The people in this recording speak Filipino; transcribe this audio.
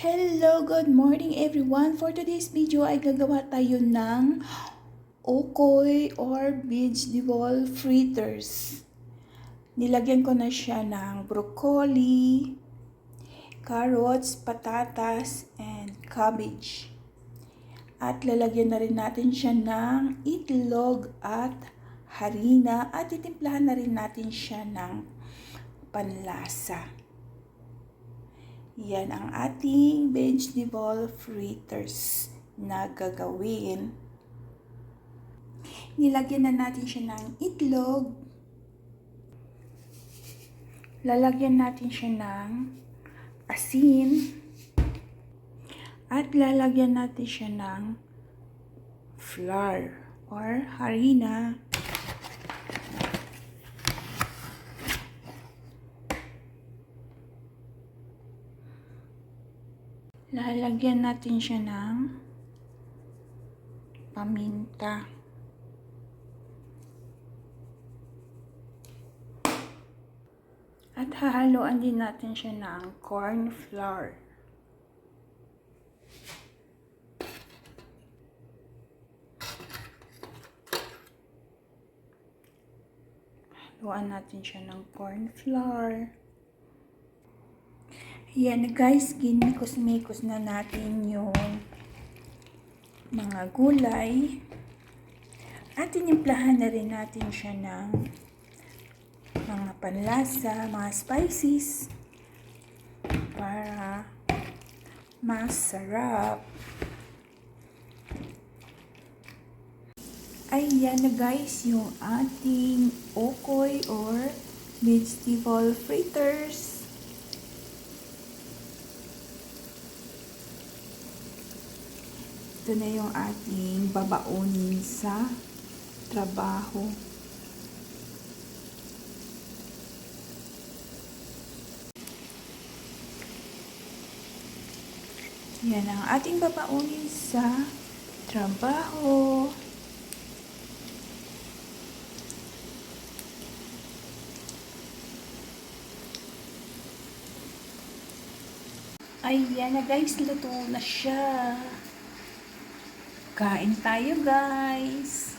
Hello, good morning everyone. For today's video ay gagawa tayo ng okoy or vegetable fritters. Nilagyan ko na siya ng broccoli, carrots, patatas, and cabbage. At lalagyan na rin natin siya ng itlog at harina at titimplahan na rin natin siya ng panlasa. Yan ang ating vegetable fritters na gagawin. Nilagyan na natin siya ng itlog. Lalagyan natin siya ng asin. At lalagyan natin siya ng flour or harina. Lalagyan natin siya ng paminta. At hahaluan din natin siya ng corn flour. Haluan natin siya ng corn flour. Yan guys, ginikos-mikos na natin yung mga gulay. At tinimplahan na rin natin siya ng mga panlasa, mga spices para masarap. Ayan na guys, yung ating okoy or vegetable fritters. Ito na yung ating babaunin sa trabaho. Yan ang ating babaunin sa trabaho. Ayan na guys, luto na siya. Kain tayo guys.